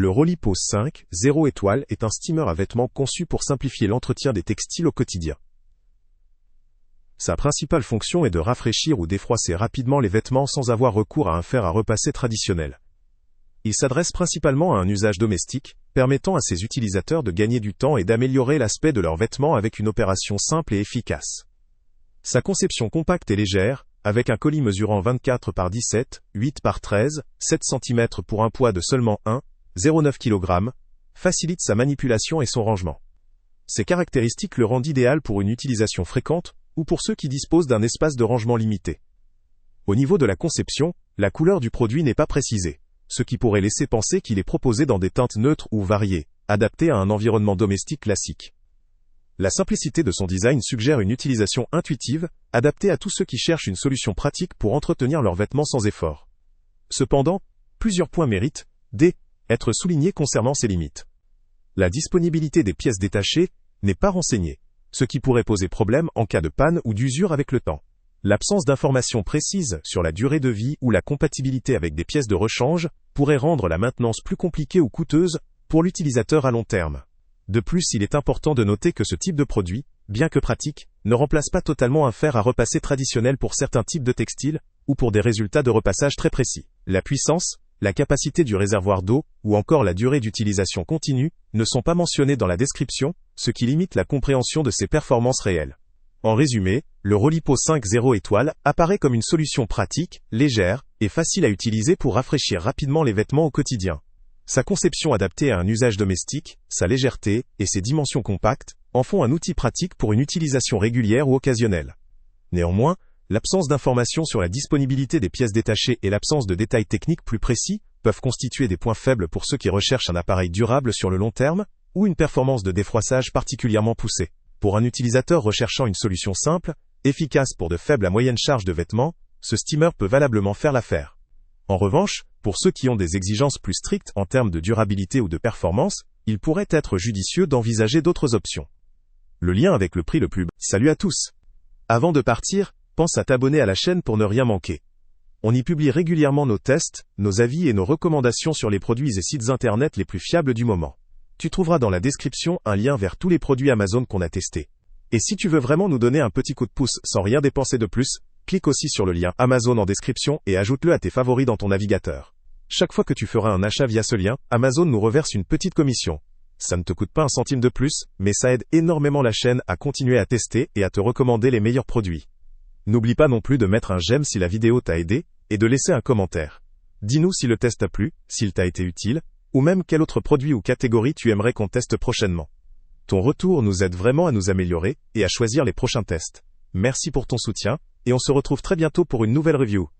Le Rolipo 5, 0 étoile est un steamer à vêtements conçu pour simplifier l'entretien des textiles au quotidien. Sa principale fonction est de rafraîchir ou défroisser rapidement les vêtements sans avoir recours à un fer à repasser traditionnel. Il s'adresse principalement à un usage domestique, permettant à ses utilisateurs de gagner du temps et d'améliorer l'aspect de leurs vêtements avec une opération simple et efficace. Sa conception compacte et légère, avec un colis mesurant 24 par 17, 8 par 13, 7 cm pour un poids de seulement 1,09 kg, facilite sa manipulation et son rangement. Ces caractéristiques le rendent idéal pour une utilisation fréquente ou pour ceux qui disposent d'un espace de rangement limité. Au niveau de la conception, la couleur du produit n'est pas précisée, ce qui pourrait laisser penser qu'il est proposé dans des teintes neutres ou variées, adaptées à un environnement domestique classique. La simplicité de son design suggère une utilisation intuitive, adaptée à tous ceux qui cherchent une solution pratique pour entretenir leurs vêtements sans effort. Cependant, plusieurs points méritent d'être soulignés concernant ses limites. La disponibilité des pièces détachées n'est pas renseignée, ce qui pourrait poser problème en cas de panne ou d'usure avec le temps. L'absence d'informations précises sur la durée de vie ou la compatibilité avec des pièces de rechange pourrait rendre la maintenance plus compliquée ou coûteuse pour l'utilisateur à long terme. De plus, il est important de noter que ce type de produit, bien que pratique, ne remplace pas totalement un fer à repasser traditionnel pour certains types de textiles, ou pour des résultats de repassage très précis. La puissance, la capacité du réservoir d'eau, ou encore la durée d'utilisation continue, ne sont pas mentionnés dans la description, ce qui limite la compréhension de ses performances réelles. En résumé, le Rolipo 5 0 étoile apparaît comme une solution pratique, légère, et facile à utiliser pour rafraîchir rapidement les vêtements au quotidien. Sa conception adaptée à un usage domestique, sa légèreté et ses dimensions compactes en font un outil pratique pour une utilisation régulière ou occasionnelle. Néanmoins, l'absence d'informations sur la disponibilité des pièces détachées et l'absence de détails techniques plus précis peuvent constituer des points faibles pour ceux qui recherchent un appareil durable sur le long terme ou une performance de défroissage particulièrement poussée. Pour un utilisateur recherchant une solution simple, efficace pour de faibles à moyennes charges de vêtements, ce steamer peut valablement faire l'affaire. En revanche, pour ceux qui ont des exigences plus strictes en termes de durabilité ou de performance, il pourrait être judicieux d'envisager d'autres options. Le lien avec le prix le plus bas. Salut à tous! Avant de partir, pense à t'abonner à la chaîne pour ne rien manquer. On y publie régulièrement nos tests, nos avis et nos recommandations sur les produits et sites internet les plus fiables du moment. Tu trouveras dans la description un lien vers tous les produits Amazon qu'on a testés. Et si tu veux vraiment nous donner un petit coup de pouce sans rien dépenser de plus, clique aussi sur le lien Amazon en description et ajoute-le à tes favoris dans ton navigateur. Chaque fois que tu feras un achat via ce lien, Amazon nous reverse une petite commission. Ça ne te coûte pas un centime de plus, mais ça aide énormément la chaîne à continuer à tester et à te recommander les meilleurs produits. N'oublie pas non plus de mettre un j'aime si la vidéo t'a aidé, et de laisser un commentaire. Dis-nous si le test t'a plu, s'il t'a été utile, ou même quel autre produit ou catégorie tu aimerais qu'on teste prochainement. Ton retour nous aide vraiment à nous améliorer et à choisir les prochains tests. Merci pour ton soutien, et on se retrouve très bientôt pour une nouvelle review.